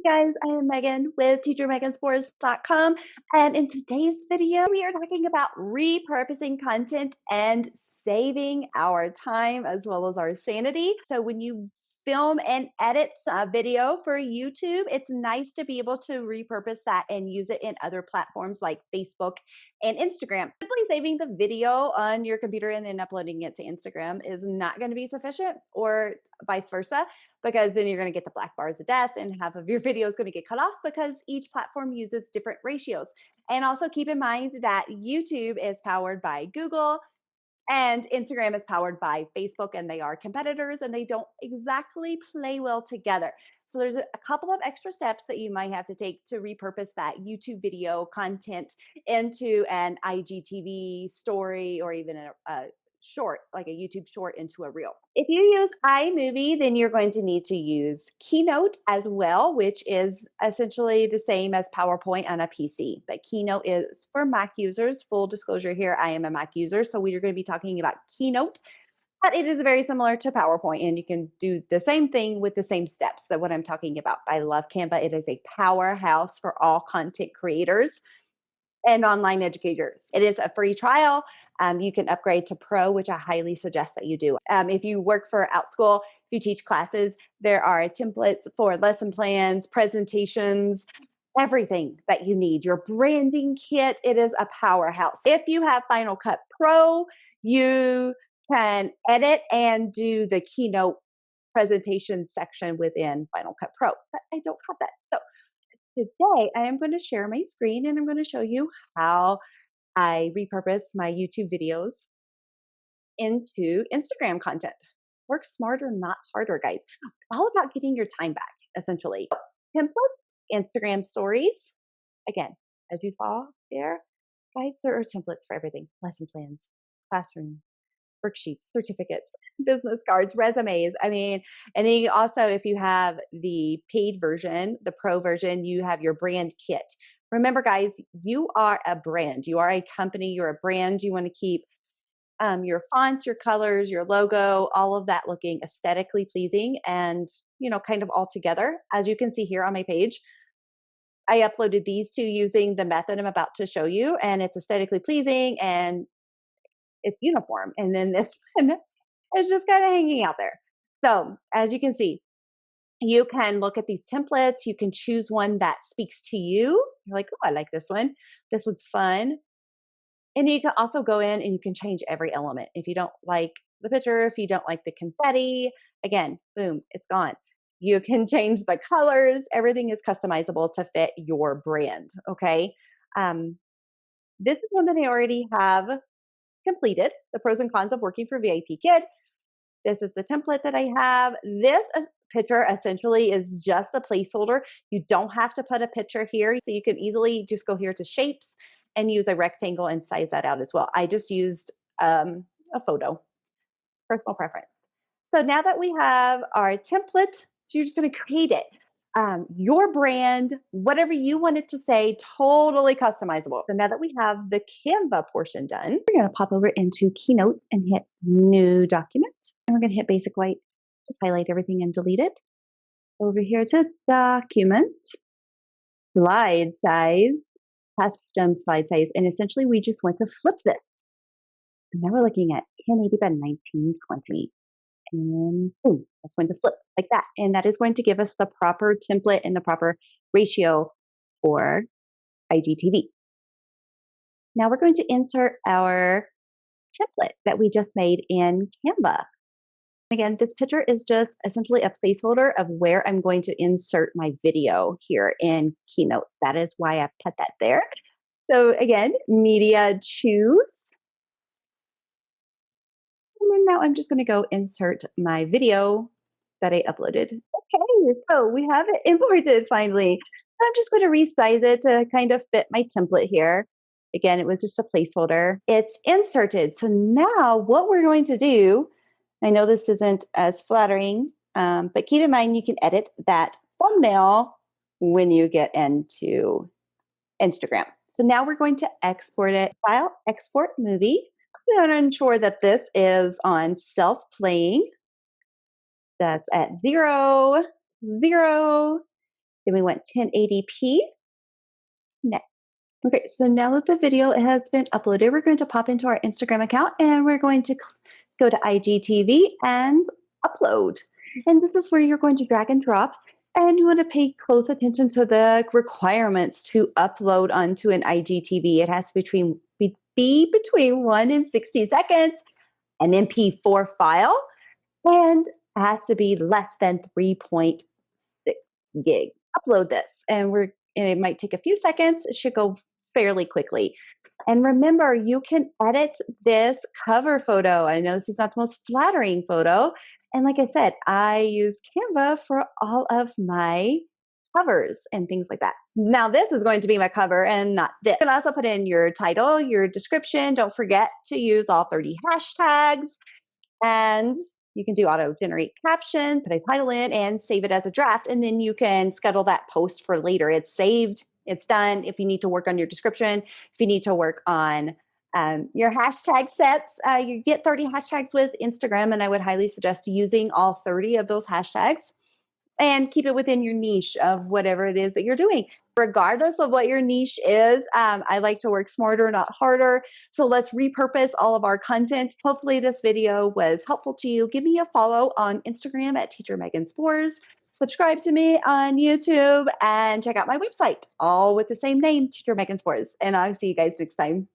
guys, I am Megan with teachermeganspoors.com, and in today's video we are talking about repurposing content and saving our time as well as our sanity. So when you film and edit a video for YouTube, it's nice to be able to repurpose that and use it in other platforms like Facebook and Instagram. Simply saving the video on your computer and then uploading it to Instagram is not going to be sufficient, or vice versa, because then you're going to get the black bars of death and half of your video is going to get cut off because each platform uses different ratios. And also keep in mind that YouTube is powered by Google and Instagram is powered by Facebook, and they are competitors and they don't exactly play well together. So there's a couple of extra steps that you might have to take to repurpose that YouTube video content into an IGTV story, or even a short, like a YouTube short, into a reel. If you use iMovie, then you're going to need to use Keynote as well, which is essentially the same as PowerPoint on a PC. But Keynote is for Mac users. Full disclosure here, I am a Mac user, so we are going to be talking about Keynote. But it is very similar to PowerPoint, and you can do the same thing with the same steps that what I'm talking about. I love Canva. It is a powerhouse for all content creators and online educators. It is a free trial. You can upgrade to Pro, which I highly suggest that you do. If you work for OutSchool, if you teach classes, there are templates for lesson plans, presentations, everything that you need. Your branding kit, it is a powerhouse. If you have Final Cut Pro, you can edit and do the Keynote presentation section within Final Cut Pro, but I don't have that. So today, I am going to share my screen and I'm going to show you how I repurpose my YouTube videos into Instagram content. Work smarter, not harder, guys. It's all about getting your time back, essentially. Templates, Instagram stories. Again, as you saw there, guys, there are templates for everything. Lesson plans, classroom, worksheets, certificates, business cards, resumes. I mean, and then you also, if you have the paid version, the pro version, you have your brand kit. Remember, guys, you are a brand. You are a company. You're a brand. You want to keep your fonts, your colors, your logo, all of that looking aesthetically pleasing and, kind of all together. As you can see here on my page, I uploaded these two using the method I'm about to show you, and it's aesthetically pleasing and it's uniform. And then this one is just kind of hanging out there. So as you can see, you can look at these templates. You can choose one that speaks to you. You're like, oh, I like this one. This one's fun. And you can also go in and you can change every element. If you don't like the picture, if you don't like the confetti, again, boom, it's gone. You can change the colors. Everything is customizable to fit your brand. Okay. This is one that I already have completed, the pros and cons of working for VIP Kid. This is the template that I have. This picture essentially is just a placeholder. You don't have to put a picture here. So you can easily just go here to shapes and use a rectangle and size that out as well. I just used a photo, personal preference. So now that we have our template, you're just going to create it. Your brand, whatever you want it to say, totally customizable. So now that we have the Canva portion done, we're going to pop over into Keynote and hit New Document. And we're going to hit Basic White, just highlight everything and delete it. Over here to Document, Slide Size, Custom Slide Size. And essentially, we just want to flip this. And now we're looking at 1080 by 1920. And boom, that's going to flip like that. And that is going to give us the proper template and the proper ratio for IGTV. Now we're going to insert our template that we just made in Canva. Again, this picture is just essentially a placeholder of where I'm going to insert my video here in Keynote. That is why I put that there. So again, media, choose. And then now I'm just going to go insert my video that I uploaded. Okay, so we have it imported finally. So I'm just going to resize it to kind of fit my template here. Again, it was just a placeholder. It's inserted. So now what we're going to do, I know this isn't as flattering, but keep in mind you can edit that thumbnail when you get into Instagram. So now we're going to export it. File, export movie. I'm going to ensure that this is on self-playing. That's at 0, 0. Then we went 1080p. Next. Okay, so now that the video has been uploaded, we're going to pop into our Instagram account and we're going to go to IGTV and upload. And this is where you're going to drag and drop. And you want to pay close attention to the requirements to upload onto an IGTV. It has to be between 1 and 60 seconds, an MP4 file, and it has to be less than 3.6 gig. Upload this, and it might take a few seconds. It should go fairly quickly. And remember, you can edit this cover photo. I know this is not the most flattering photo. And like I said, I use Canva for all of my covers and things like that. Now, this is going to be my cover and not this. You can also put in your title, your description. Don't forget to use all 30 hashtags. And you can do auto generate captions, put a title in, and save it as a draft. And then you can schedule that post for later. It's saved, it's done. If you need to work on your description, if you need to work on your hashtag sets, you get 30 hashtags with Instagram, and I would highly suggest using all 30 of those hashtags and keep it within your niche of whatever it is that you're doing. Regardless of what your niche is, I like to work smarter, not harder. So let's repurpose all of our content. Hopefully this video was helpful to you. Give me a follow on Instagram at teachermeganspoors. Subscribe to me on YouTube and check out my website, all with the same name, Teacher Megan Spores. And I'll see you guys next time.